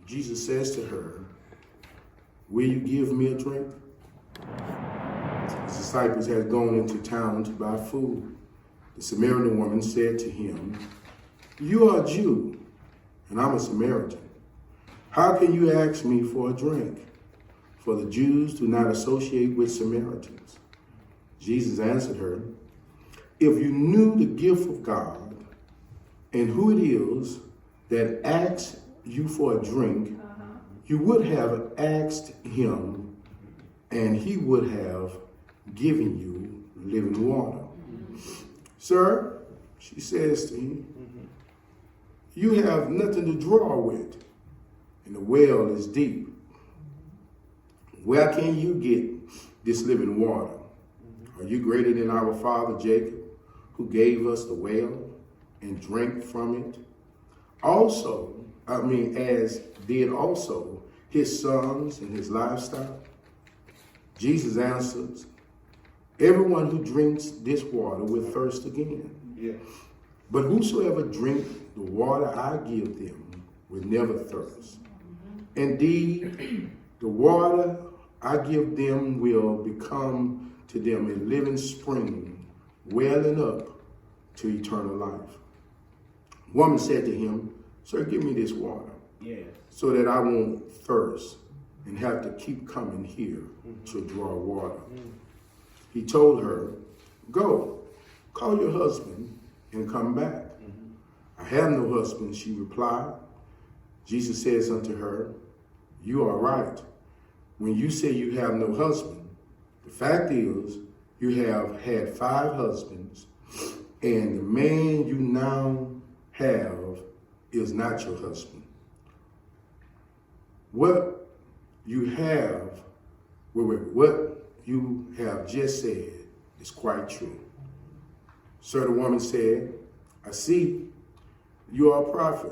Jesus says to her, will you give me a drink? His disciples had gone into town to buy food. The Samaritan woman said to him, you are a Jew, and I'm a Samaritan. How can you ask me for a drink? For the Jews do not associate with Samaritans. Jesus answered her, if you knew the gift of God and who it is that asks you for a drink, you would have asked him, and he would have given you living water. Sir, she says to him, you have nothing to draw with, and the well is deep. Where can you get this living water? Are you greater than our father Jacob, who gave us the well and drank from it? As did also his sons and his livestock? Jesus answers, everyone who drinks this water will thirst again. Yeah. But whosoever drinks the water I give them will never thirst. Indeed, the water I give them will become to them a living spring, welling up to eternal life. Woman said to him, sir, give me this water, so that I won't thirst and have to keep coming here to draw water. He told her, go, call your husband and come back. I have no husband, she replied. Jesus says unto her, you are right when you say you have no husband. The fact is, you have had 5 husbands, and the man you now have is not your husband. What you have just said is quite true. So the woman said, I see you are a prophet.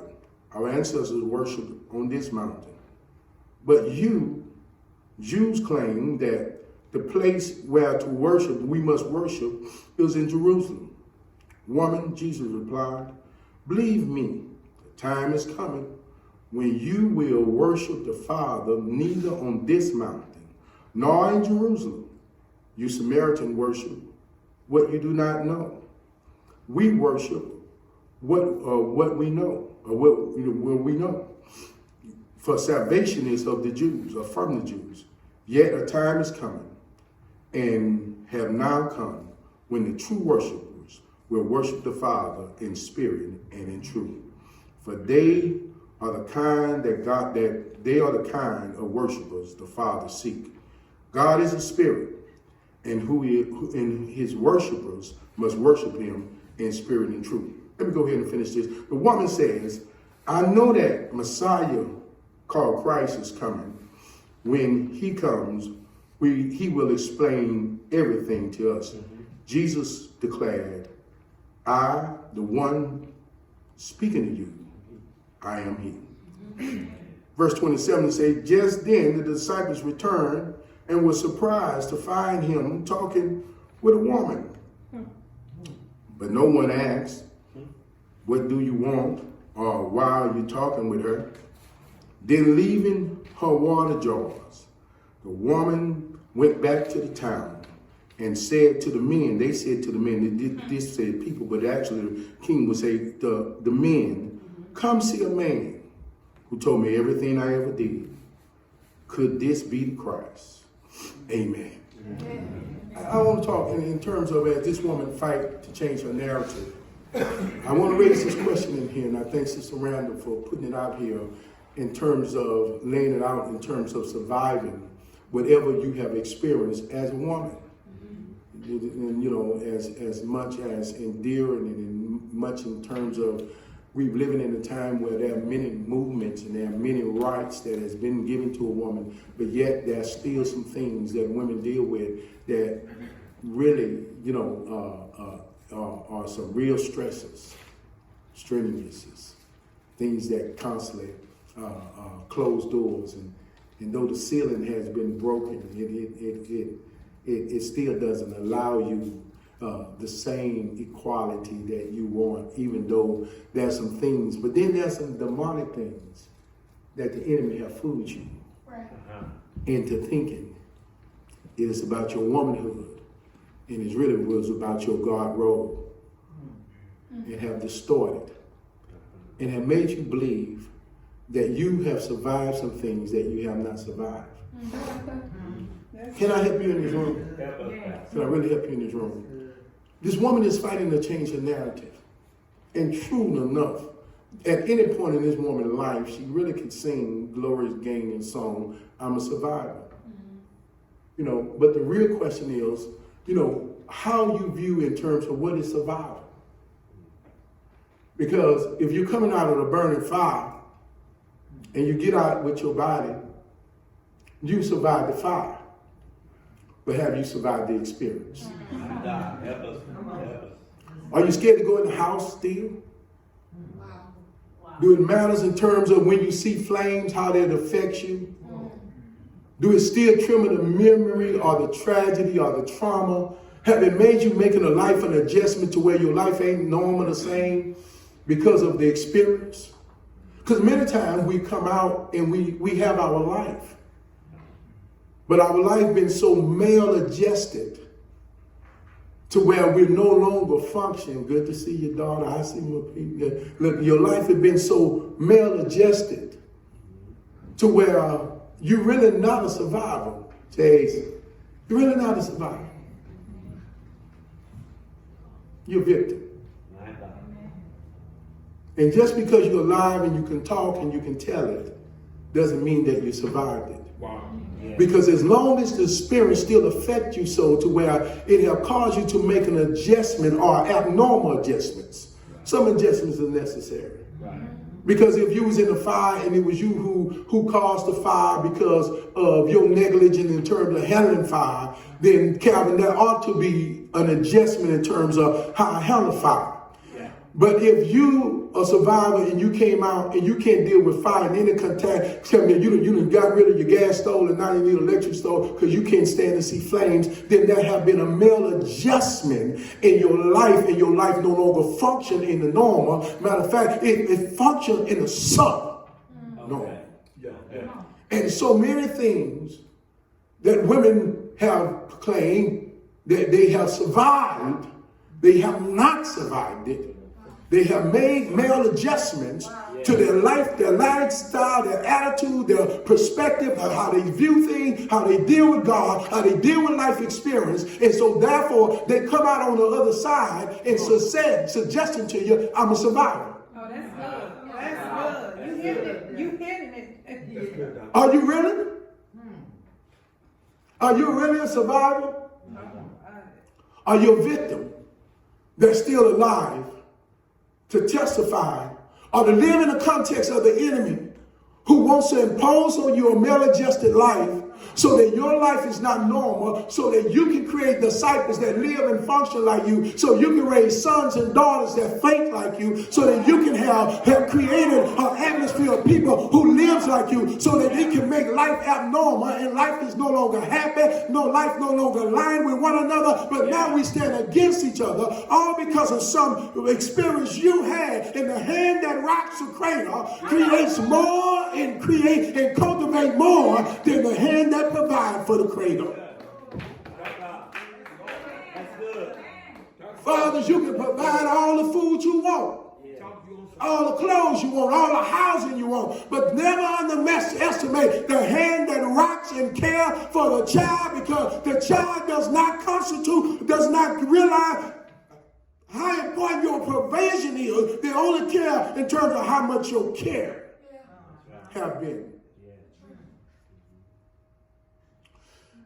Our ancestors worshiped on this mountain. But you, Jews, claim that the place where to worship, we must worship, is in Jerusalem. Woman, Jesus replied, believe me, the time is coming when you will worship the Father neither on this mountain nor in Jerusalem. You Samaritan worship what you do not know. We worship what we know, or what we know. For salvation is of the Jews, or from the Jews. Yet a time is coming, and have now come, when the true worshipers will worship the Father in spirit and in truth. For they are the kind of worshipers the Father seek. God is a spirit, and his worshipers must worship him in spirit and truth. Let me go ahead and finish this. The woman says, I know that Messiah called Christ is coming. When he comes, he will explain everything to us. Jesus declared, I, the one speaking to you, I am he. Verse 27 says, just then the disciples returned and were surprised to find him talking with a woman. But no one asked, what do you want? Or why are you talking with her? Then leaving her water jars, the woman went back to the town and said to the men, they said to the men, this said people, but actually the king would say the men, come see a man who told me everything I ever did. Could this be the Christ? Amen. I want to talk in terms of as this woman fight to change her narrative. I want to raise this question in here, and I thank Sister Randall for putting it out here in terms of laying it out in terms of surviving whatever you have experienced as a woman. And, you know, as much as endearing and much in terms of we're living in a time where there are many movements and there are many rights that has been given to a woman, but yet there's still some things that women deal with that really, you know, are some real stresses, strenuouses, things that constantly close doors. And though the ceiling has been broken, it still doesn't allow you the same equality that you want, even though there's some things, but then there's some demonic things that the enemy have fooled you into thinking it is about your womanhood and it really was about your God role, and have distorted and have made you believe that you have survived some things that you have not survived. Can I help you in this room? Can I really help you in this room? This woman is fighting to change her narrative. And true enough, at any point in this woman's life, she really could sing Gloria's Gaining song, I'm a Survivor. You know, but the real question is, you know, how you view in terms of what is survival. Because if you're coming out of the burning fire and you get out with your body, you survived the fire. But have you survived the experience? Are you scared to go in the house still? Do it matters in terms of when you see flames, how that affects you? Do it still tremor the memory or the tragedy or the trauma? Have it made you making a life an adjustment to where your life ain't normal the same because of the experience? Because many times we come out and we have our life. But our life been so male adjusted to where we're no longer functioning. Good to see your daughter. I see more people. Look, your life has been so male adjusted to where you're really not a survivor, Chase. You're really not a survivor. You're a victim. And just because you're alive and you can talk and you can tell it, doesn't mean that you survived it. Wow. Yeah. Because as long as the spirit still affects you so to where it have caused you to make an adjustment or abnormal adjustments, some adjustments are necessary. Because if you was in the fire and it was you who caused the fire because of your negligence in terms of handling fire, then Calvin, there ought to be an adjustment in terms of how I handle fire. But if you a survivor and you came out and you can't deal with fire in any contact, tell me you done got rid of your gas stove and now you need an electric stove because you can't stand to see flames, then there have been a male adjustment in your life, and your life no longer function in the normal. Matter of fact, it functions in the sub normal. And so many things that women have claimed that they have survived, they have not survived it. They have made male adjustments to their life, their lifestyle, their attitude, their perspective, how they view things, how they deal with God, how they deal with life experience. And so therefore, they come out on the other side and suggesting to you, I'm a survivor. Oh, that's good. That's good. You hitting it. You hitting it. Are you really? Are you really a survivor? Are you a victim that's still alive to testify or to live in the context of the enemy who wants to impose on you a male-adjusted life so that your life is not normal, so that you can create disciples that live and function like you, so you can raise sons and daughters that think like you, so that you can have created an atmosphere of people who lives like you, so that they can make life abnormal, and life is no longer happy, life no longer aligned with one another, but now we stand against each other, all because of some experience you had. In the hand that rocks the cradle creates more and cultivate more than the hand that provide for the cradle. Fathers, you can provide all the food you want, all the clothes you want, all the housing you want, but never underestimate the hand that rocks and care for the child, because the child does not realize how important your provision is. They only care in terms of how much your care have been.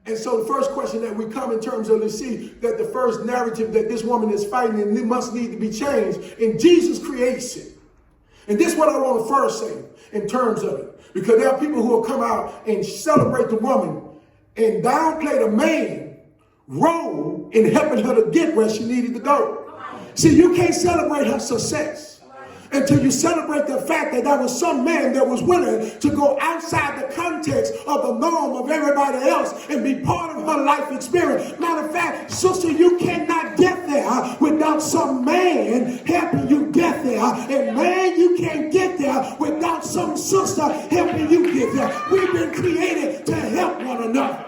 And so the first question that we come in terms of, let's see that the first narrative that this woman is fighting and it must need to be changed in Jesus' creation. And this is what I want to first say in terms of it. Because there are people who will come out and celebrate the woman and downplay the man role in helping her to get where she needed to go. See, you can't celebrate her success until you celebrate the fact that there was some man that was willing to go outside the context of the norm of everybody else and be part of her life experience. Matter of fact, sister, you cannot get there there without some man helping you get there. And man, you can't get there without some sister helping you get there. We've been created to help one another.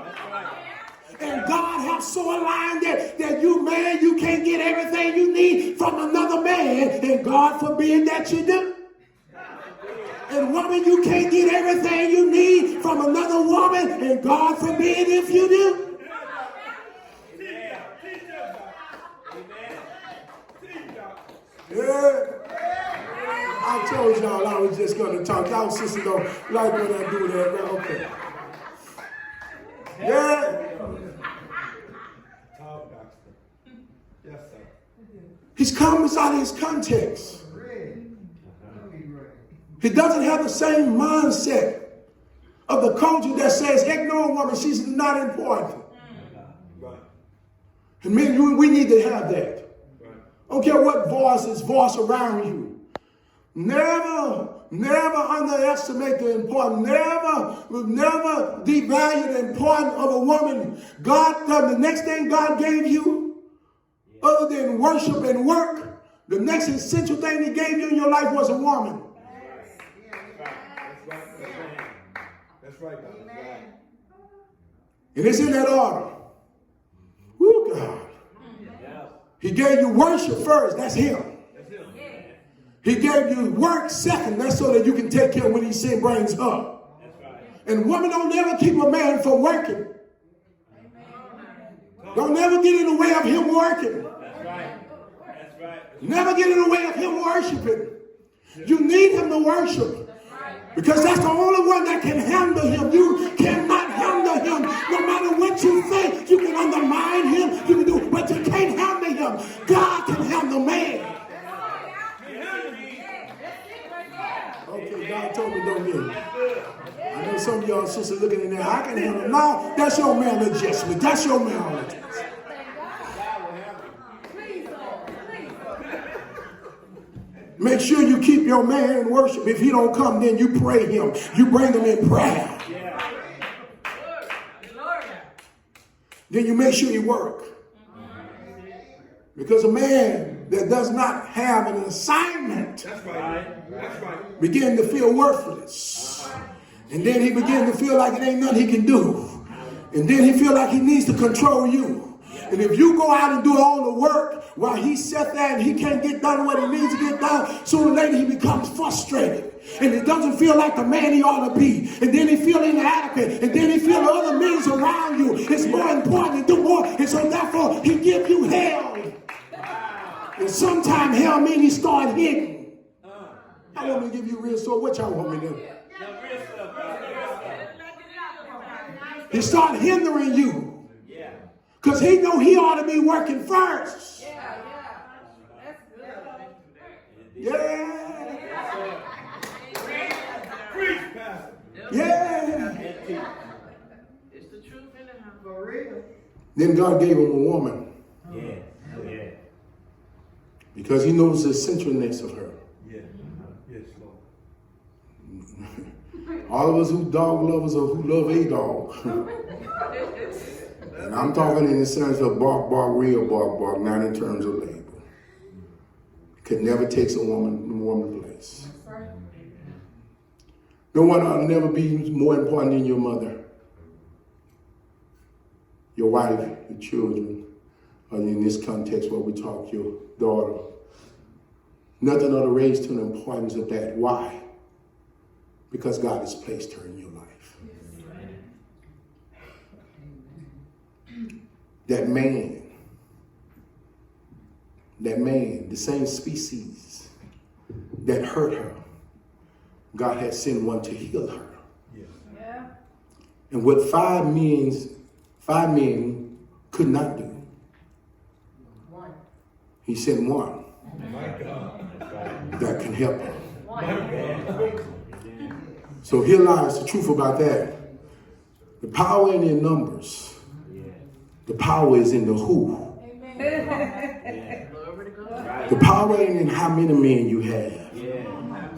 And God has so aligned that you, man, you can't get everything you need from another man. And God forbid that you do. And woman, you can't get everything you need from another woman. And God forbid if you do. Yeah. I told y'all I was just going to talk. Y'all sisters don't like when I do that. Okay. Yeah. He's coming out of his context. He doesn't have the same mindset of the culture that says, ignore a woman, she's not important. And men, we need to have that. I don't care what voice is voiced around you. Never underestimate the importance. Never devalue the importance of a woman. The next thing God gave you, other than worship and work, the next essential thing he gave you in your life was a woman. That's right. And it's in that order. Woo, God. He gave you worship first. That's him. He gave you work second. That's so that you can take care of when he sin brings up. And women don't never keep a man from working. Don't never get in the way of him working. Never get in the way of him worshiping. You need him to worship. Because that's the only one that can handle him. You cannot handle him. No matter what you think, you can undermine him. You can do, but you can't handle him. God can handle man. Okay, God told me don't get it. I know some of y'all sisters looking in there. I can handle him. No, that's your maladjustment. That's your maladjustment. Make sure you keep your man in worship. If he don't come, then you pray him. You bring him in prayer. Then you make sure you work. Because a man that does not have an assignment begin to feel worthless. And then he begin to feel like it ain't nothing he can do. And then he feel like he needs to control you. And if you go out and do all the work while he sat there and he can't get done what he needs to get done, sooner or later he becomes frustrated. And it doesn't feel like the man he ought to be. And then he feel inadequate. And then he feel the other men around you. It's more important to do more. And so therefore he give you hell. And sometimes hell means he start hitting. I want me to give you real story. What y'all want me to do? He start hindering you. Because he know he ought to be working first. That's good. Yeah. It's the truth in the house. For real. Then God gave him a woman. Because he knows the centralness of her. Yes, Lord. All of us who dog lovers or who love a dog. And I'm talking in the sense of bark, bark, not in terms of labor. Could never takes a woman's place. No one ought to never be more important than your mother, your wife, your children, or in this context where we talk, your daughter. Nothing ought to raise to the importance of that. Why? Because God has placed her in your life. That man, the same species that hurt her, God had sent one to heal her. Yeah. And what five men could not do, he sent one that can help her. So here lies the truth about that. The power ain't in numbers. The power is in the who. The power ain't in how many men you have.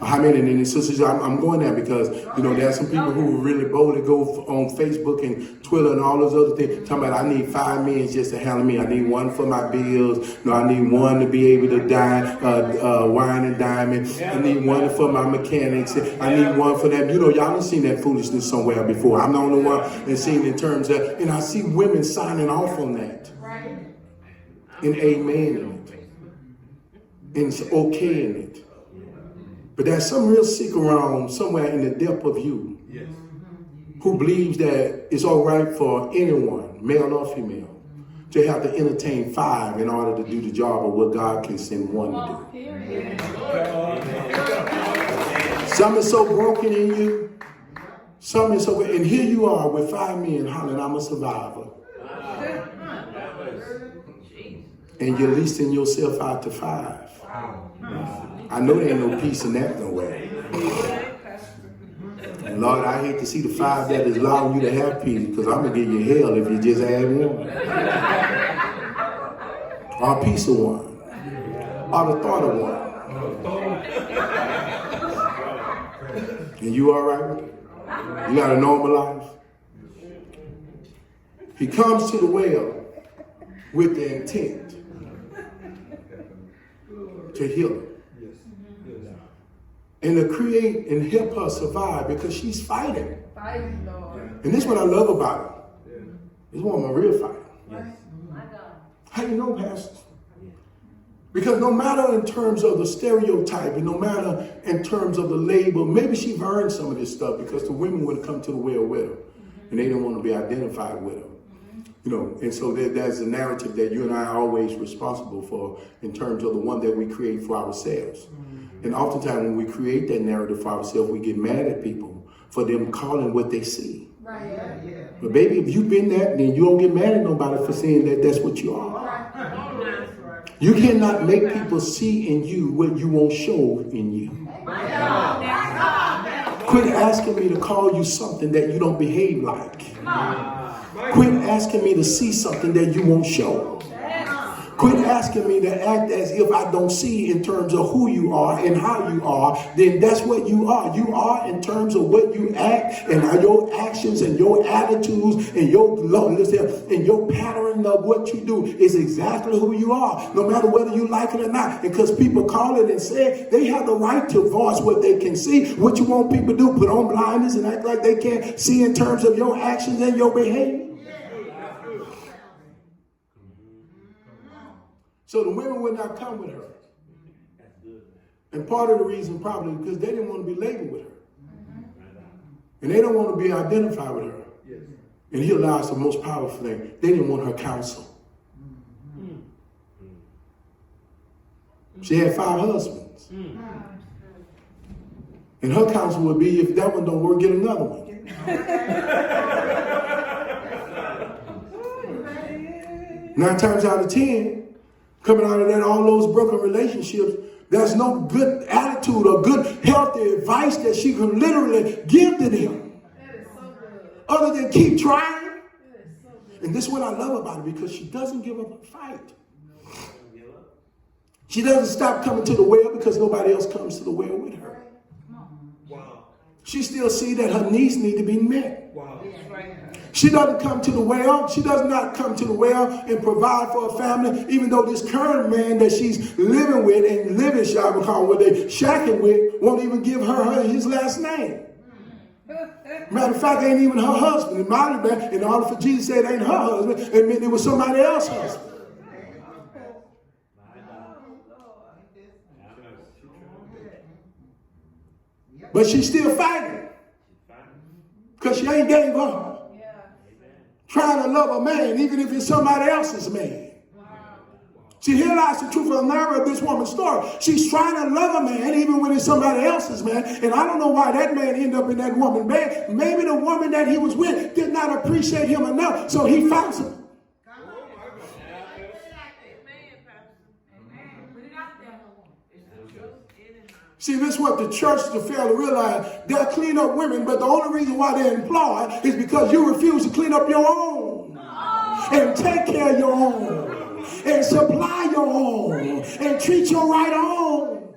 How many? And sisters, I'm going there because, you know, there are some people who really boldly go on Facebook and Twitter and all those other things, talking about I need 5 men just to handle me. I need one for my bills. No, I need one to be able to wine and diamond. I need one for my mechanics. I need one for that. You know, y'all done seen that foolishness somewhere before. I'm the only one that's seen in terms of, and I see women signing off on that. And amen in it. And it's okay in it. But there's some real sick around somewhere in the depth of you who believes that it's all right for anyone, male or female, to have to entertain 5 in order to do the job of what God can send one to do. Some is so broken in you. Some is so, and here you are with 5 men hollering, I'm a survivor. And you're leasing yourself out to 5. I know there ain't no peace in that nowhere. And Lord, I hate to see the 5 that is allowing you to have peace, because I'm going to give you hell if you just add one. Or a piece of one. Or the thought of one. And you all right with it? You got a normal life? He comes to the well with the intent to heal her. And to create and help her survive, because she's fighting. And this is what I love about her. This woman a real fighter. How you know, Pastor? Because no matter in terms of the stereotype, and no matter in terms of the label, maybe she's earned some of this stuff because the women would come to the well with her, and they don't want to be identified with her. You know, and so there's a narrative that you and I are always responsible for in terms of the one that we create for ourselves. And oftentimes when we create that narrative for ourselves, we get mad at people for them calling what they see. But baby, if you've been that, then you don't get mad at nobody for saying that that's what you are. You cannot make people see in you what you won't show in you. Quit asking me to call you something that you don't behave like. Quit asking me to see something that you won't show. Quit asking me to act as if I don't see in terms of who you are and how you are. Then that's what you are. You are in terms of what you act and your actions and your attitudes and your pattern of what you do is exactly who you are, no matter whether you like it or not. Because people call it and say it, they have the right to voice what they can see. What you want people to do, put on blinders and act like they can't see in terms of your actions and your behavior. So the women would not come with her. And part of the reason probably because they didn't want to be labeled with her. And they don't want to be identified with her. And he allows the most powerful thing. They didn't want her counsel. She had 5 husbands. And her counsel would be, if that one don't work, get another one. 9 times out of 10, coming out of that, all those broken relationships, there's no good attitude or good, healthy advice that she can literally give to them. Other than keep trying. And this is what I love about her, because she doesn't give up a fight. She doesn't stop coming to the well because nobody else comes to the well with her. She still sees that her needs need to be met. She doesn't come to the well. She does not come to the well and provide for a family, even though this current man that she's living with and living, shall we call what they shacking with, won't even give her his last name. Matter of fact, it ain't even her husband. It might have been, in order for Jesus to say it ain't her husband, it meant it was somebody else's husband. But she's still fighting. Because she ain't gave up. Trying to love a man, even if it's somebody else's man. See, here lies the truth of the matter of this woman's story. She's trying to love a man, even when it's somebody else's man. And I don't know why that man ended up in that woman's bed. Maybe the woman that he was with did not appreciate him enough, so he found her. See, this is what the church to fail to realize. They'll clean up women, but the only reason why they're employed is because you refuse to clean up your own. And take care of your own. And supply your own. And treat your right own.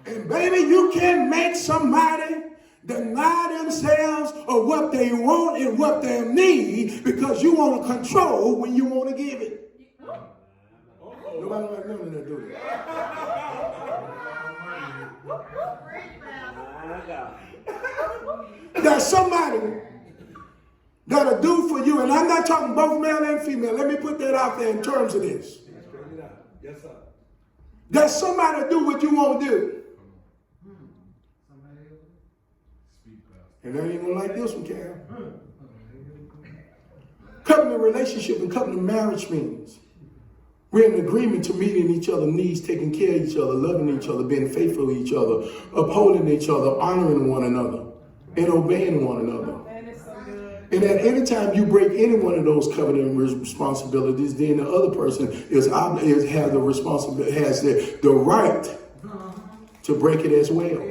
And baby, you can make somebody deny themselves of what they want and what they need because you want to control when you want to give it. Nobody like none of that, do they? There's somebody that'll do for you, and I'm not talking both male and female. Let me put that out there in terms of this. Yes, sir. There's somebody to do what you want to do. And I ain't gonna like this one, Cal. Covenant relationship and covenant marriage means we're in agreement to meeting each other's needs, taking care of each other, loving each other, being faithful to each other, upholding each other, honoring one another, and obeying one another. That is so good. And at any time you break any one of those covenant responsibilities, then the other person has the responsibility, has the right to break it as well.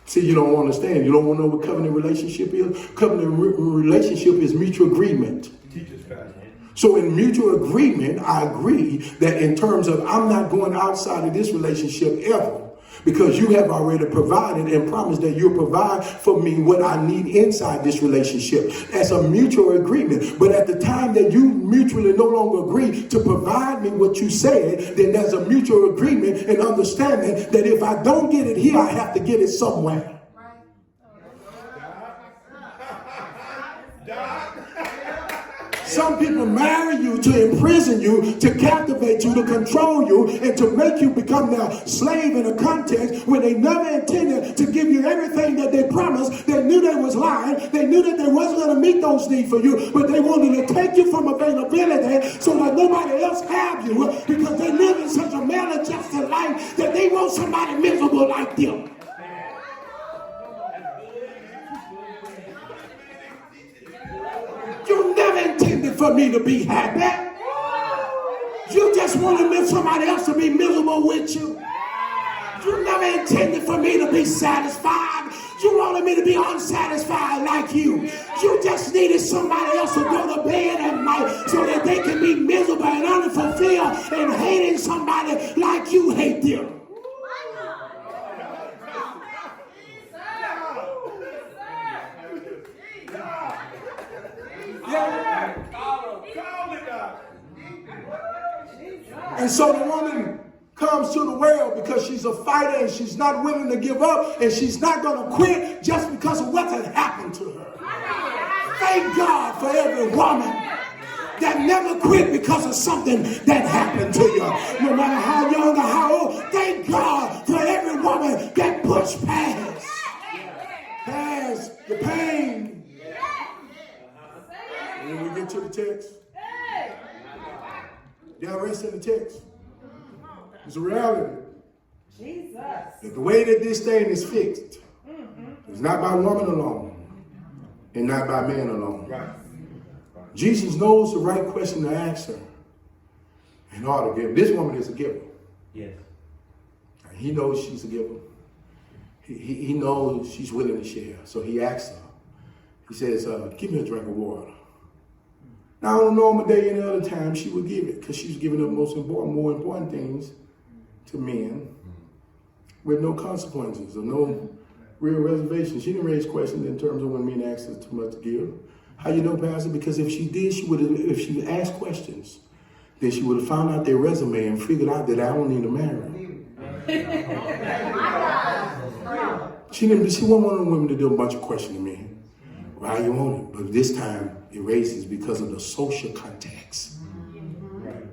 See, you don't understand. You don't want to know what covenant relationship is? Covenant relationship is mutual agreement. Teach us, Pastor. So in mutual agreement, I agree that in terms of I'm not going outside of this relationship ever because you have already provided and promised that you'll provide for me what I need inside this relationship. That's a mutual agreement. But at the time that you mutually no longer agree to provide me what you said, then there's a mutual agreement and understanding that if I don't get it here, I have to get it somewhere. Some people marry you to imprison you, to captivate you, to control you, and to make you become their slave in a context when they never intended to give you everything that they promised. They knew they was lying. They knew that they wasn't going to meet those needs for you, but they wanted to take you from availability so that nobody else have you because they live in such a maladjusted life that they want somebody miserable like them. You never intended for me to be happy. You just wanted somebody else to be miserable with you. You never intended for me to be satisfied. You wanted me to be unsatisfied like you. You just needed somebody else to go to bed at night so that they can be miserable and unfulfilled and hating somebody like you hate them. And so the woman comes to the well because she's a fighter and she's not willing to give up and she's not going to quit just because of what had happened to her. Thank God for every woman that never quit because of something that happened to you. No matter how young or how old, thank God for every woman that pushed past the pain. And when we get to the text, y'all rest in the text. It's a reality. Jesus. That the way that this thing is fixed is not by woman alone and not by man alone. Right. Jesus knows the right question to ask her in order to give. This woman is a giver. Yes. He knows she's a giver. He knows she's willing to share. So he asks her. He says, give me a drink of water. Now, on a normal day, any other time, she would give it because she's giving up more important things to men with no consequences or no real reservations. She didn't raise questions in terms of when men asked her too much to give. How you know, Pastor? Because if she did, if she asked questions, then she would have found out their resume and figured out that I don't need to marry her. She wasn't one of the women to do a bunch of questioning men. Why you want it? But this time it raises because of the social context. Right.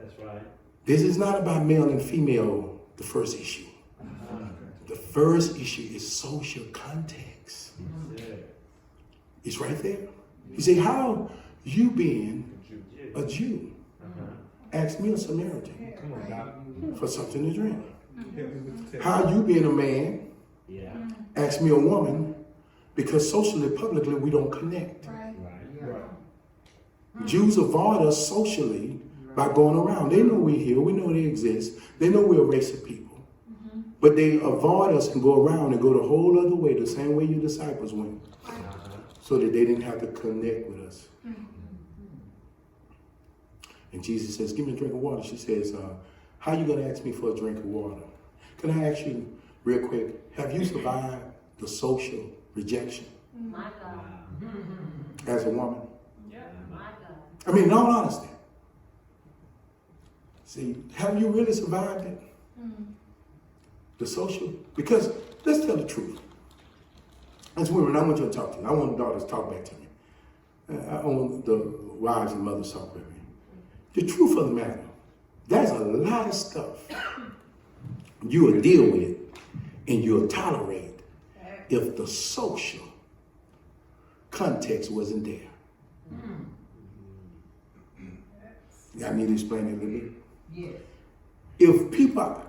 That's right. This is not about male and female, the first issue. The first issue is social context. It's right there. You say, how you being a Jew asked me a Samaritan for something to drink? How you being a man asked me a woman because socially, publicly, we don't connect. Jews avoid us socially by going around. They know we're here. We know they exist. They know we're a race of people. But they avoid us and go around and go the whole other way, the same way your disciples went, so that they didn't have to connect with us. And Jesus says, give me a drink of water. She says, how are you going to ask me for a drink of water? Can I ask you real quick, have you survived the social rejection My God. as a woman? My God. I mean, in all honesty. See, have you really survived it? The social? Because let's tell the truth. As women, I want you to talk to me. I want the daughters to talk back to me. I want the wives and mothers to talk with me. The truth of the matter, there's a lot of stuff you will deal with and you'll tolerate if the social context wasn't there. I need to explain it a little bit. Yes. If people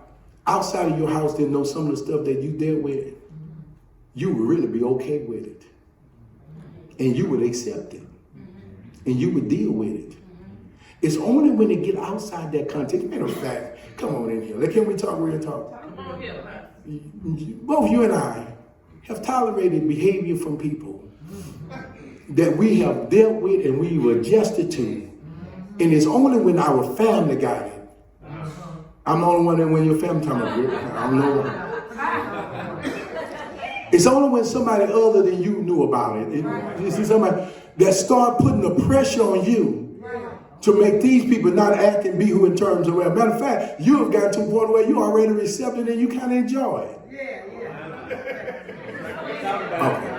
outside of your house didn't know some of the stuff that you dealt with, you would really be okay with it. And you would accept it. And you would deal with it. It's only when they get outside that context. Matter of fact, come on in here. Can we talk real talk? Both you and I have tolerated behavior from people that we have dealt with and we've adjusted to. And it's only when our family got it. I'm the only one that when your family talking about it. I don't know. It's only when somebody other than you knew about it. You see somebody that start putting the pressure on you to make these people not act and be who in terms of, well, matter of fact, you have gotten to a point where you already accepted and you kind of enjoy it. Okay.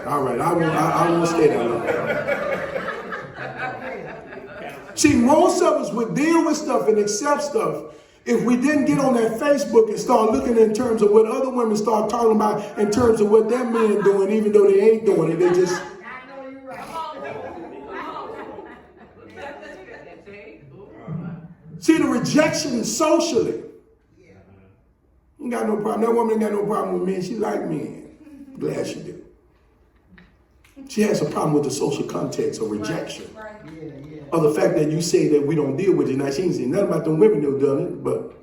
All right, I won't stay that long. See, most of us would deal with stuff and accept stuff if we didn't get on that Facebook and start looking in terms of what other women start talking about in terms of what their men doing, even though they ain't doing it. They just... See, the rejection socially. You ain't got no problem. That woman ain't got no problem with men. She like men. Glad she do. She has a problem with the social context of rejection. Or the fact that you say that we don't deal with it. Now, she ain't saying nothing about them women that have done it, but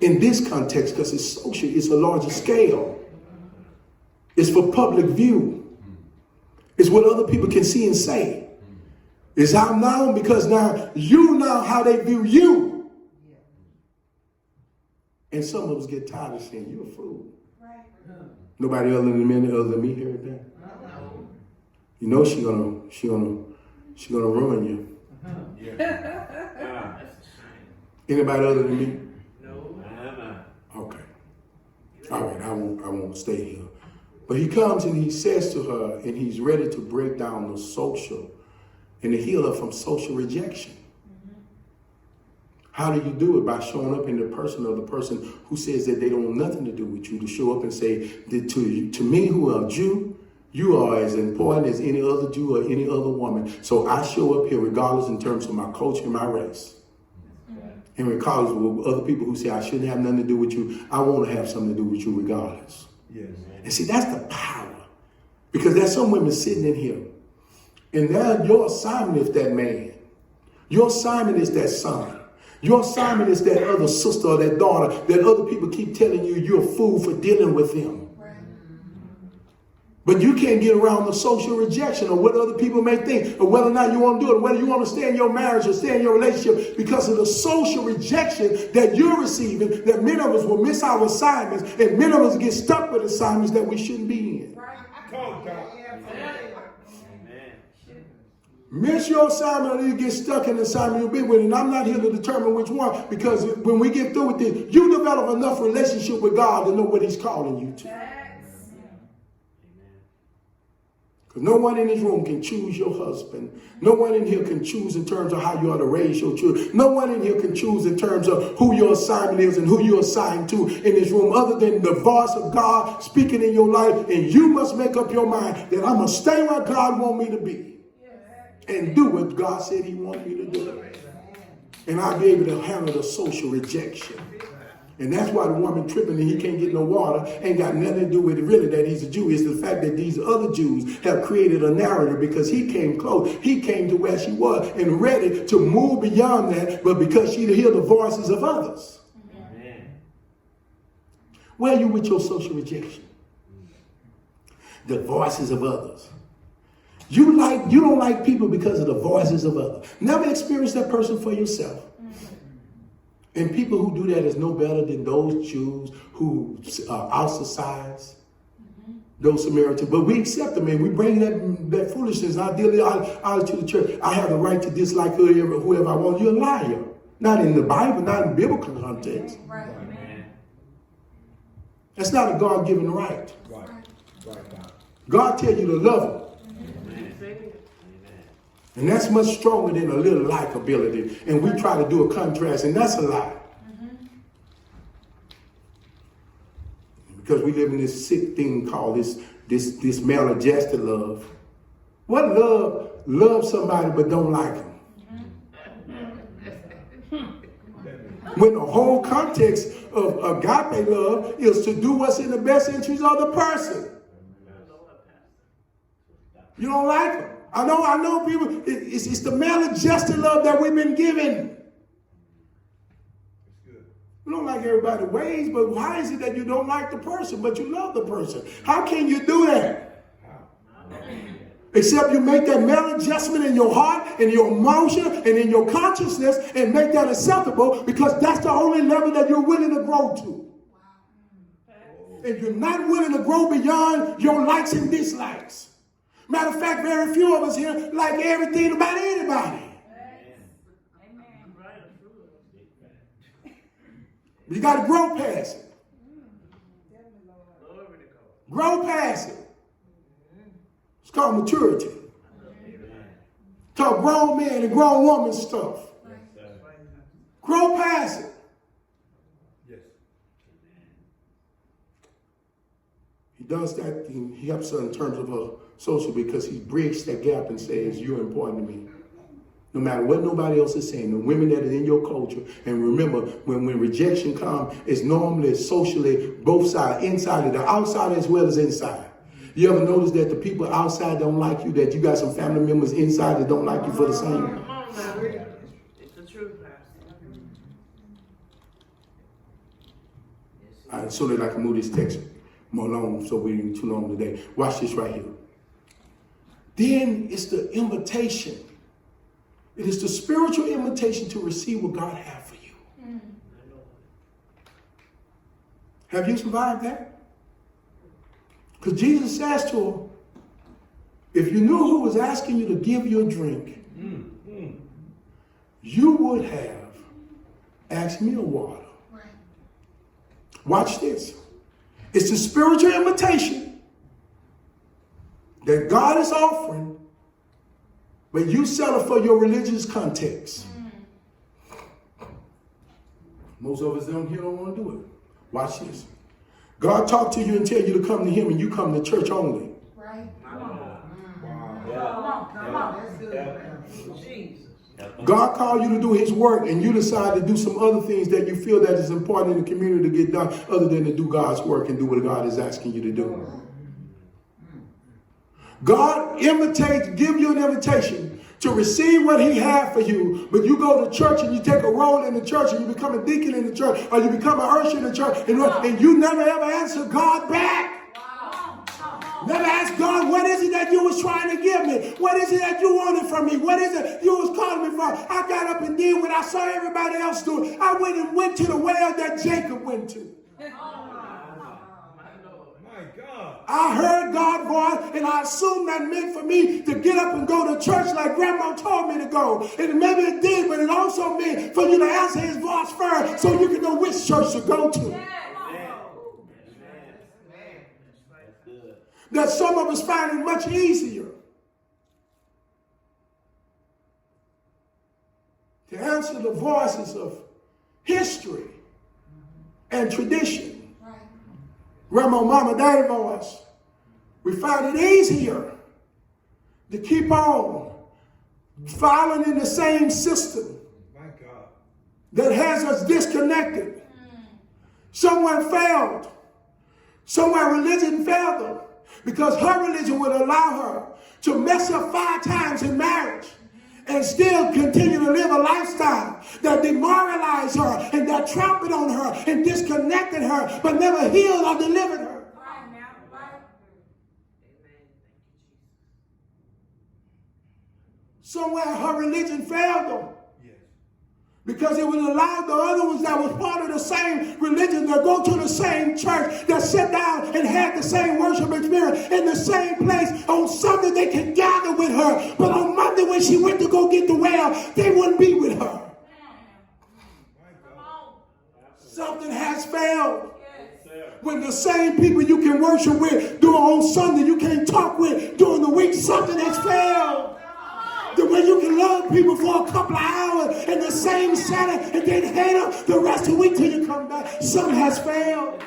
in this context, because it's social, it's a larger scale. It's for public view. It's what other people can see and say. It's how now, because now you know how they view you. And some of us get tired of saying, you're a fool. Nobody other than men other than me heard that. You know she gonna ruin you. Anybody other than me? No. Okay. All right, I won't stay here. But he comes and he says to her, and he's ready to break down the social and to heal her from social rejection. How do you do it? By showing up in the person of the person who says that they don't want nothing to do with you, to show up and say that to me who are a Jew, you are as important as any other Jew or any other woman. So I show up here regardless in terms of my culture and my race. And regardless of other people who say I shouldn't have nothing to do with you, I want to have something to do with you regardless. Yes. And see, that's the power. Because there's some women sitting in here. And now your assignment is that man. Your assignment is that son. Your assignment is that other sister or that daughter that other people keep telling you you're a fool for dealing with them. But you can't get around the social rejection or what other people may think or whether or not you want to do it, whether you want to stay in your marriage or stay in your relationship because of the social rejection that you're receiving, that many of us will miss our assignments and many of us get stuck with assignments that we shouldn't be in. Miss your assignment or you get stuck in the assignment you've been with. And I'm not here to determine which one, because when we get through with this, you develop enough relationship with God to know what he's calling you to. Because no one in this room can choose your husband. No one in here can choose in terms of how you are to raise your children. No one in here can choose in terms of who your assignment is and who you're assigned to in this room, other than the voice of God speaking in your life. And you must make up your mind that I'm going to stay where God wants me to be and do what God said he wants me to do. And I'll be able to handle the social rejection. And that's why the woman tripping and he can't get no water ain't got nothing to do with it really that he's a Jew. It's the fact that these other Jews have created a narrative because he came close. He came to where she was and ready to move beyond that, but because she hear the voices of others. Amen. Where are you with your social rejection? The voices of others. You don't like people because of the voices of others. Never experience that person for yourself. And people who do that is no better than those Jews who ostracized those Samaritans. But we accept them and we bring that foolishness out to the church. I have the right to dislike whoever I want. You're a liar. Not in the Bible, not in biblical context. Right. That's not a God-given right. Right. Right, God. God tells you to love him. And that's much stronger than a little likability. And we try to do a contrast, and that's a lie. Because we live in this sick thing called this maladjusted love. What love? Love somebody but don't like them. When the whole context of agape love is to do what's in the best interest of the person. You don't like them. I know people, it's the maladjusted love that we've been given. We don't like everybody's ways, but why is it that you don't like the person, but you love the person? How can you do that? Except you make that maladjustment in your heart, in your emotion, and in your consciousness, and make that acceptable, because that's the only level that you're willing to grow to. And you're not willing to grow beyond your likes and dislikes. Matter of fact, very few of us here like everything about anybody. You got to grow past it. Grow past it. It's called maturity. It's called grown man and grown woman stuff. Grow past it. Yes. He does that. He helps us in terms of a social, because he bridges that gap and says, you're important to me. No matter what nobody else is saying, the women that are in your culture. And remember, when rejection comes, it's normally socially both sides, inside and the outside as well as inside. You ever notice that the people outside don't like you, that you got some family members inside that don't like you for the same? It's the truth, Pastor. All right, so that I can move this text more long, so we ain't too long today. Watch this right here. Then it's the invitation. It is the spiritual invitation to receive what God has for you. Have you survived that? Because Jesus says to him, if you knew who was asking you to give you a drink, you would have asked me a water. Right. Watch this. It's the spiritual invitation that God is offering, but you settle for your religious context. Most of us down here don't want to do it. Watch this. God talk to you and tell you to come to him, and you come to church only. Right. Come on. Come on. That's good. Jesus. God called you to do his work, and you decide to do some other things that you feel that is important in the community to get done, other than to do God's work and do what God is asking you to do. God give you an invitation to receive what he had for you, but you go to church and you take a role in the church and you become a deacon in the church, or you become an usher in the church, and you never ever answer God back. Never ask God, what is it that you was trying to give me? What is it that you wanted from me? What is it you was calling me for? I got up and did what I saw everybody else do. I went to the well that Jacob went to. My God. I heard God's voice, and I assumed that meant for me to get up and go to church like Grandma told me to go. And maybe it did, but it also meant for you to answer his voice first so you can know which church to go to. That some of us find it much easier to answer the voices of history and tradition. Right. Grandma, mama, daddy voice. We find it easier to keep on following in the same system My God. that has us disconnected. Someone failed. Somewhere religion failed them. Because her religion would allow her to mess up 5 times in marriage and still continue to live a lifestyle that demoralized her and that trampled on her and disconnected her, but never healed or delivered her. Somewhere her religion failed them. Yes. Because it would allow the other ones that was part of the same religion to go to the same church, that sit down and had the same worship experience in the same place. On Sunday they could gather with her, but on Monday when she went to go get the well, they wouldn't be with her. Something has failed. When the same people you can worship with during on Sunday, you can't talk with during the week, something has failed. The way you can love people for a couple of hours in the same setting and then hate them the rest of the week till you come back, something has failed.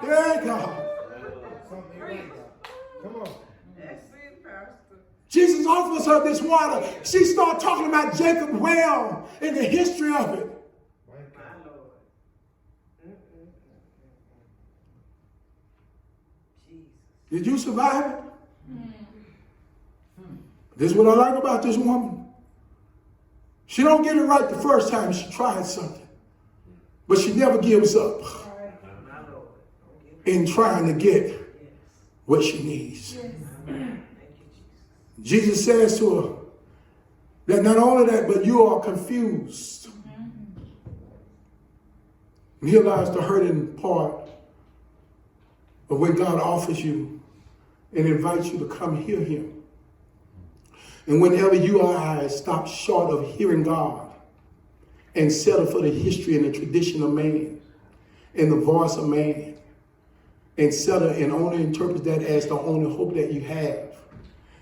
Yeah, God. Come on. That's it, Pastor. Jesus offers her this water. She started talking about Jacob's well and the history of it. My Lord. Jesus. Did you survive it? This is what I like about this woman. She don't get it right the first time she tries something. But she never gives up My Lord. in trying to get what she needs. Thank you, Jesus. Jesus says to her that not only that, but you are confused. Realize the hurting part of when God offers you and invites you to come hear him. And whenever you or I stop short of hearing God and settle for the history and the tradition of man and the voice of man and settle and only interpret that as the only hope that you have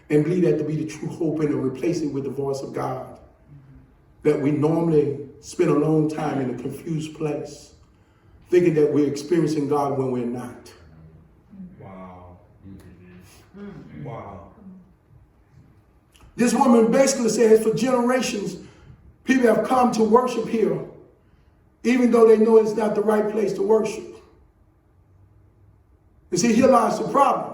and believe that to be the true hope and to replace it with the voice of God, that we normally spend a long time in a confused place thinking that we're experiencing God when we're not. Wow. Wow. This woman basically says for generations, people have come to worship here, even though they know it's not the right place to worship. You see, here lies the problem.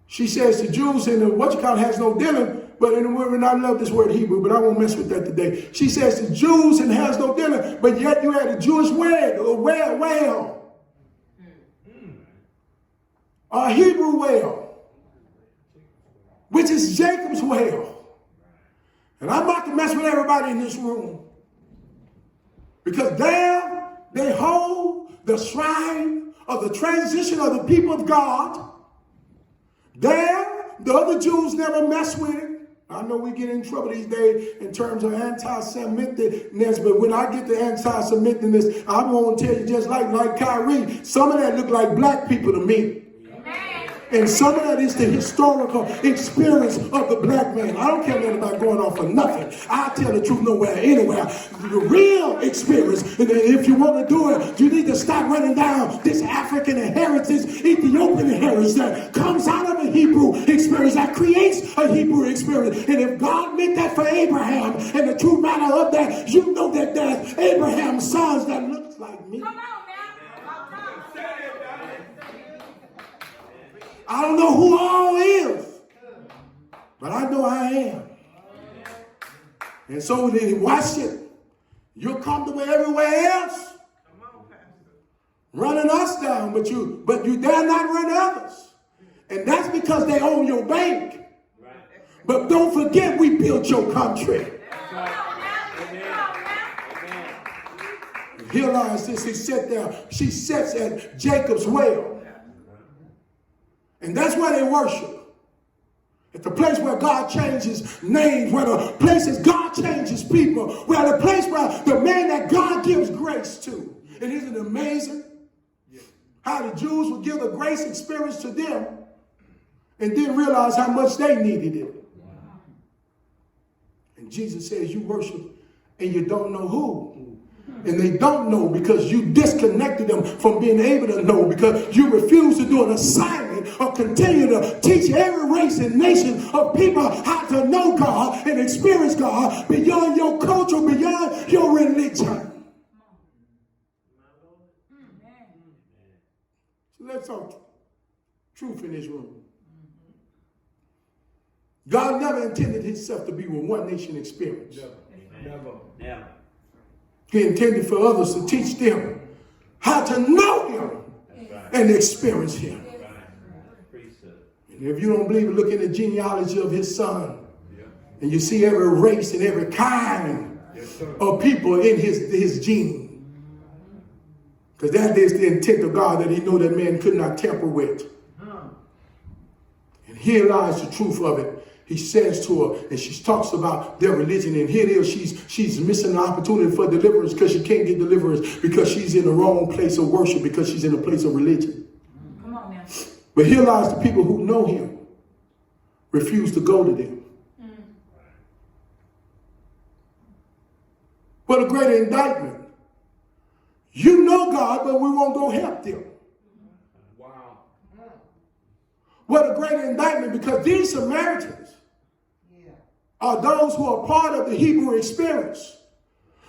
She says to Jews, and what you call has no dealing, but in the word, and I love this word Hebrew, but I won't mess with that today. She says to Jews and has no dealing, but yet you had a Jewish well, a Hebrew well, which is Jacob's well. And I'm about to mess with everybody in this room. Because there they hold the shrine of the transition of the people of God. There, the other Jews never mess with it. I know we get in trouble these days in terms of anti-Semiticness, but when I get to anti-Semiticness, I'm going to tell you just like Kyrie, some of that look like black people to me. And some of that is the historical experience of the black man. I don't care nothing about going off for nothing. I tell the truth nowhere, anywhere. The real experience, and if you want to do it, you need to stop running down this African inheritance, Ethiopian inheritance that comes out of a Hebrew experience, that creates a Hebrew experience. And if God meant that for Abraham, and the true matter of that, you know that there's Abraham's sons that looks like me. Come on now. I don't know who all is, but I know I am. And so then watch it. You're comfortable everywhere else, running us down, but you dare not run others. And that's because they own your bank. But don't forget we built your country. Here lies this. He sat there. She sits at Jacob's well. And that's where they worship. At the place where God changes names, where the places God changes people, where the place where the man that God gives grace to. And isn't it amazing how the Jews would give the grace experience to them and didn't realize how much they needed it. And Jesus says you worship and you don't know who. And they don't know because you disconnected them from being able to know, because you refuse to do an assignment or continue to teach every race and nation of people how to know God and experience God beyond your culture, beyond your religion. So let's talk truth in this room. God never intended himself to be with one nation experience. Never. He intended for others to teach them how to know him and experience him. And And if you don't believe it, look in the genealogy of his son. And you see every race and every kind of people in his gene. Because that is the intent of God, that he knew that man could not tamper with. And here lies the truth of it. He says to her, and she talks about their religion, and here it is, she's missing an opportunity for deliverance because she can't get deliverance because she's in the wrong place of worship, because she's in a place of religion. Come on now. But here lies the people who know him, refuse to go to them. What a great indictment. You know God, but we won't go help them. Wow. What a great indictment, because these Samaritans are those who are part of the Hebrew experience.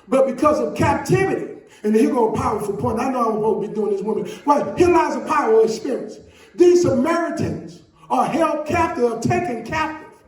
But because of captivity, and here go a powerful point. I know I'm supposed to be doing this woman. Right, here lies a powerful experience. These Samaritans are held captive, taken captive,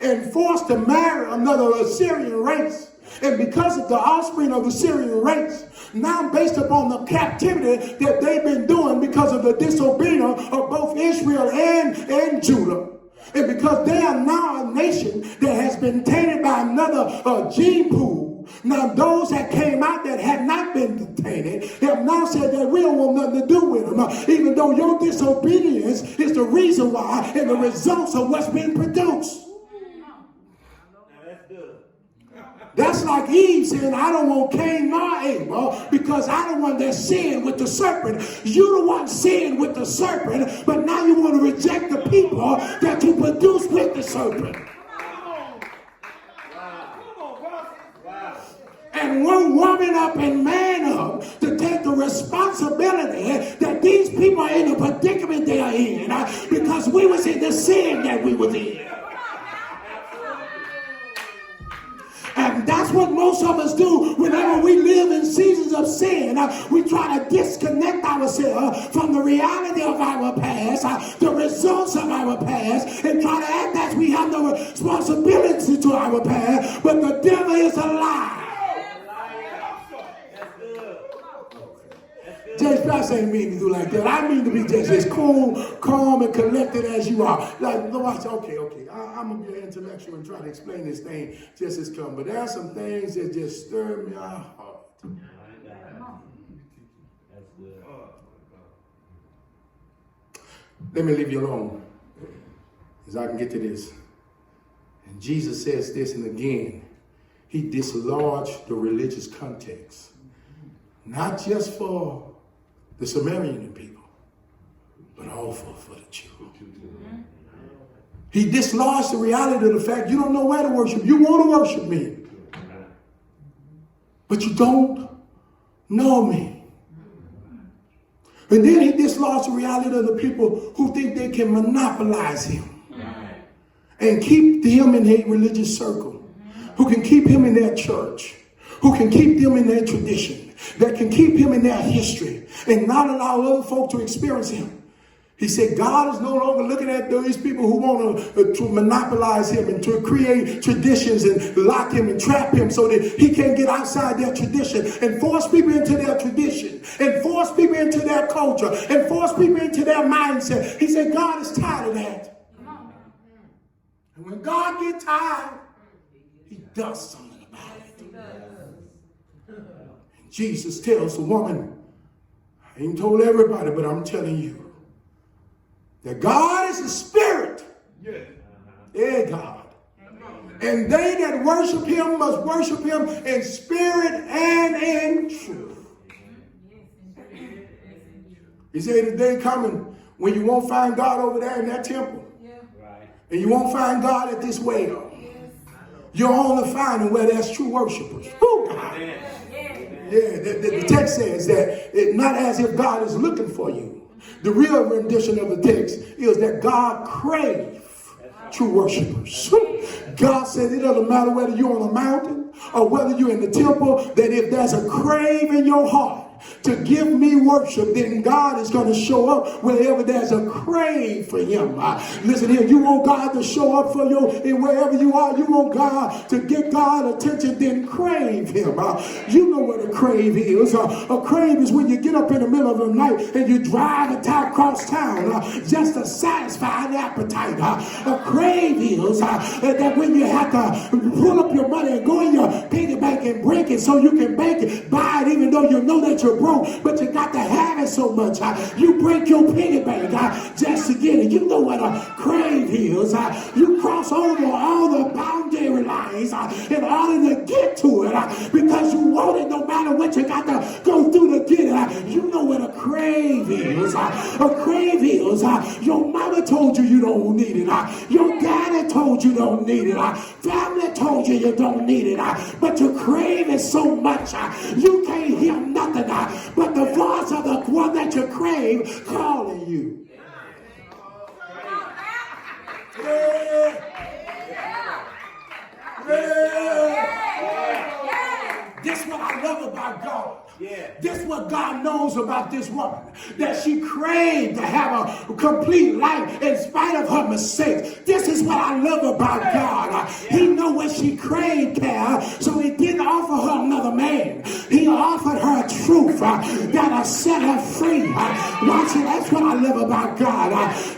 and forced to marry another Assyrian race. And because of the offspring of the Syrian race, now based upon the captivity that they've been doing because of the disobedience of both Israel and Judah, and because they are now a nation that has been tainted by another gene pool, now those that came out that had not been tainted have now said that we don't want nothing to do with them, even though your disobedience is the reason why and the results of what's being produced. That's like Eve saying, I don't want Cain nor Abel because I the one that sinned with the serpent. You the one sinned with the serpent, but now you want to reject the people that you produced with the serpent. And won't woman up and man up to take the responsibility that these people are in the predicament they are in because we was in the sin that we was in. And that's what most of us do whenever we live in seasons of sin. We try to disconnect ourselves from the reality of our past, the results of our past, and try to act as we have no responsibility to our past. But the devil is a lie. Judge Pastor ain't mean to do like that. I mean to be just as cool, calm, and collected as you are. Like, no, I say, okay. I'm going to be an intellectual and try to explain this thing just as come. But there are some things that just stir me out heart. That's good. Let me leave you alone as I can get to this. And Jesus says this, and again, he dislodged the religious context. Not just for the Samaritan people, but also for the Jew. He dislodged the reality of the fact you don't know where to worship. You want to worship me, but you don't know me. And then he dislodged the reality of the people who think they can monopolize him and keep him in a religious circle, who can keep him in their church, who can keep them in their tradition, that can keep him in their history and not allow other folk to experience him. He said God is no longer looking at these people who want to monopolize him and to create traditions and lock him and trap him so that he can't get outside their tradition and force people into their tradition and force people into their culture and force people into their mindset. He said God is tired of that. And when God gets tired, he does something about it. And Jesus tells the woman, I ain't told everybody, but I'm telling you, that God is a spirit. Yeah, God. And they that worship him must worship him in spirit and in truth. He said the day coming when you won't find God over there in that temple. And you won't find God at this well. You're only finding where there's true worshipers. Woo, God. Yeah, the text says that it, not as if God is looking for you. The real rendition of the text is that God craves true worshipers. God said it doesn't matter whether you're on a mountain or whether you're in the temple, that if there's a crave in your heart to give me worship, then God is going to show up wherever there's a crave for him. Listen here, you want God to show up for you and wherever you are, you want God to get God attention, then crave him. You know what a crave is. A crave is when you get up in the middle of the night and you drive across town just to satisfy an appetite. A crave is that when you have to pull up your money and go in your piggy bank and break it so you can bank it, buy it even though you know that you're broke, but you got to have it so much. You break your piggy bank just to get it. You know what a crave is. You cross over all the boundary lines in order to get to it because you want it no matter what you got to go through to get it. You know what a crave is. A crave is your mama told you don't need it. Your daddy told you don't need it. Family told you don't need it. But you crave it so much you can't hear nothing but the voice of the one that you crave calling you. Yeah. This is what I love about God. This is what God knows about this woman. That she craved to have a complete life in spite of her mistakes. This is what I love about God. He knows what she craved, Cal, so he didn't offer her another man. He offered her a truth that'll set her free. Watch it. That's what I love about God.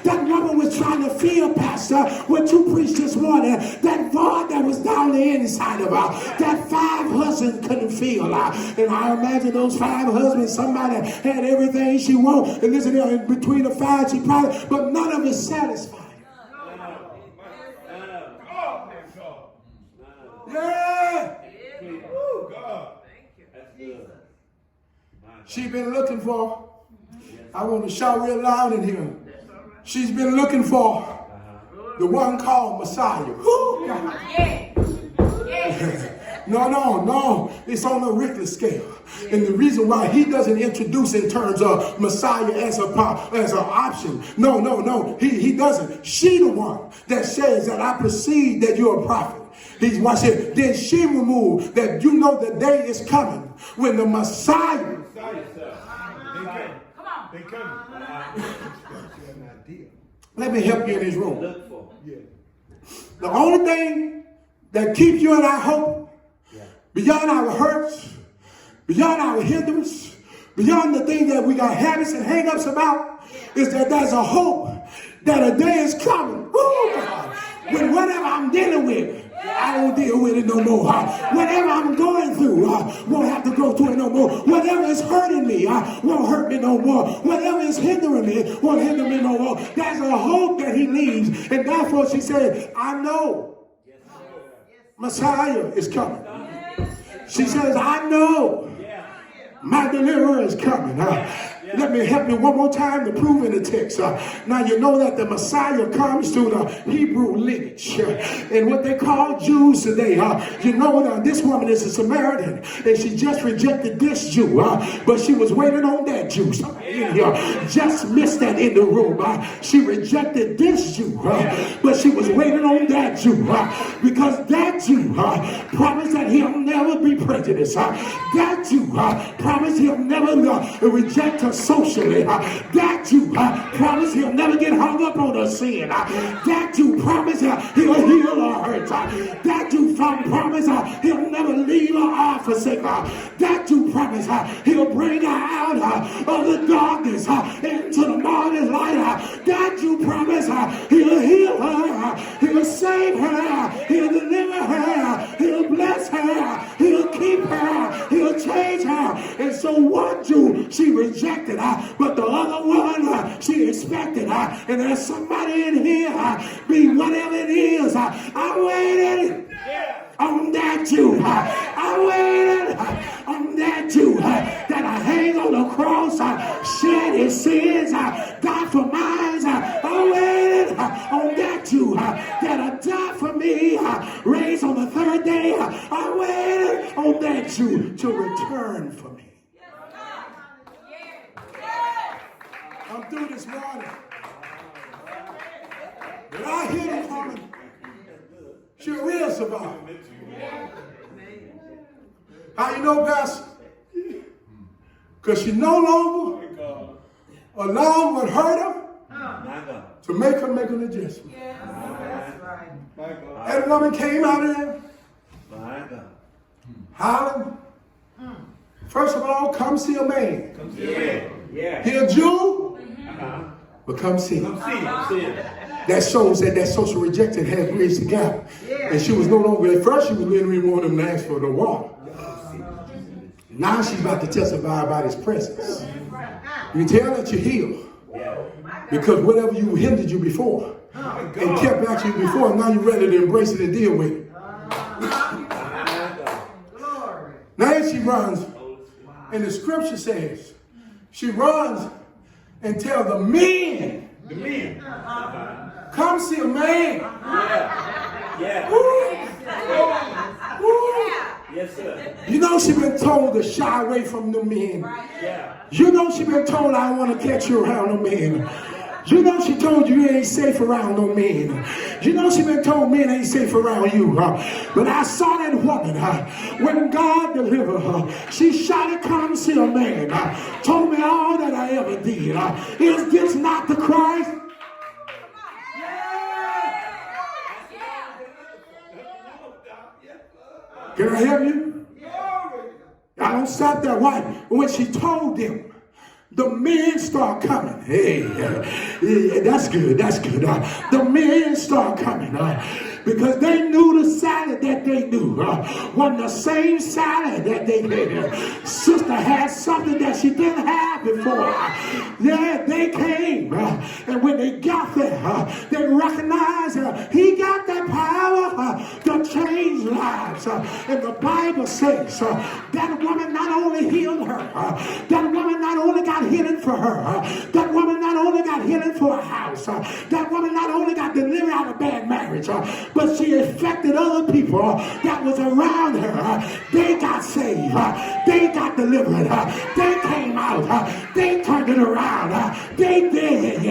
That woman was trying to feel, Pastor, what you preached this morning. That void that was down the inside of her. That 5 husbands couldn't feel. And I imagine those 5 husbands, somebody had everything she wanted. And listen, in between the 5, she probably, but none of it satisfied. Yeah. She's been looking for, I want to shout real loud in here. She's been looking for the one called Messiah. Woo, God. No. It's on a Richter scale. And the reason why he doesn't introduce in terms of Messiah as an option. No. He doesn't. She the one that says that I perceive that you're a prophet. Watch it. Then she removed that you know the day is coming when the Messiah. They come. Let me help you in this room. The only thing that keeps you in our hope, beyond our hurts, beyond our hindrance, beyond the things that we got habits and hang-ups about, is that there's a hope that a day is coming. When whatever I'm dealing with, I won't deal with it no more. Whatever I'm going through, won't have to go through it no more. Whatever is hurting me, won't hurt me no more. Whatever is hindering me, won't hinder me no more. There's a hope that he leaves. And therefore she said, I know Messiah is coming. She says, I know my deliverer is coming. Let me help you one more time to prove in the text. Now you know that the Messiah comes through the Hebrew lineage. And what they call Jews today, you know that this woman is a Samaritan. And she just rejected this Jew. But she was waiting on that Jew. Somebody in here just missed that in the room. She rejected this Jew. But she was waiting on that Jew. Because that Jew promised that he'll never be prejudiced. That Jew promised he'll never reject her socially. That Jew promised he'll never get hung up on her sin. That Jew promised he'll heal her hurt. That Jew promised he'll never leave her or forsake her. That Jew promised he'll bring her out of the darkness into the marvelous light. That Jew promised he'll heal her, he'll save her, he'll deliver her, he'll bless her, he'll keep her, he'll change her. And so one Jew she rejected, but the other one she expected. And there's somebody in here, be whatever it is, I waited on that Jew. I waited on that Jew that'll hang on the cross, shed his sins, die for mine. I waited on that Jew that'll die for me, raised on the 3rd day. I waited on that Jew to return for me. I'm through this morning. But I hear the woman. She's a real survivor. How you know, Pastor? Because she no longer allowed what hurt her My God. to make her make an adjustment. That's right. My God. That woman came out of there My God. hollering. First of all, come see a man. Yeah. Yeah. He a Jew, but come see. I'm seeing. That shows that that social rejection had bridged the gap. And she was no longer, at first she was literally wanting them to ask for the water. Now she's about to testify about his presence. You can tell that you're healed. Because whatever you hindered you before and kept at you before, now you're ready to embrace it and deal with it. Glory. Now she runs, and the scripture says, she runs and tells the men, The men. come see a man. Yeah. Woo! Woo! Yes, sir. You know she been told to shy away from the men. Yeah. You know she been told I don't want to catch you around the men. You know she told you ain't safe around no men. You know she been told men ain't safe around you. But I saw that woman when God delivered her. She shouted, come see a man. Told me all that I ever did. Is this not the Christ? Can I help you? I don't stop there. Why? When she told them, the men start coming. Hey, yeah, that's good. That's good. The men start coming because they knew the salad that they knew wasn't the same salad that they had. Sister had something that she didn't have before. Yeah, they came, and when they got there, they recognized he got that power to change lives. And the Bible says that woman not only healed her, that woman not only got healing for her, that woman not only got healing for her house, that woman not only got delivered out of bad marriage, but she affected other people that was around her. They got saved, they got delivered, they came out, they turned it around. They did.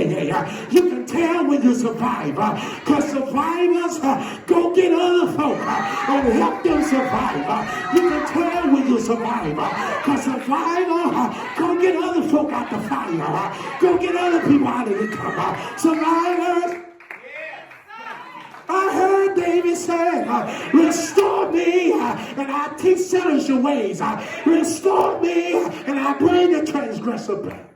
You can tell when you survive, because survivors go get other folk and help them survive. You can tell when you survive, because survivors go get other folk out the fire, go get other people out of the cover. Survivors. I heard David say, restore me and I teach sinners your ways. Restore me and I bring the transgressor back.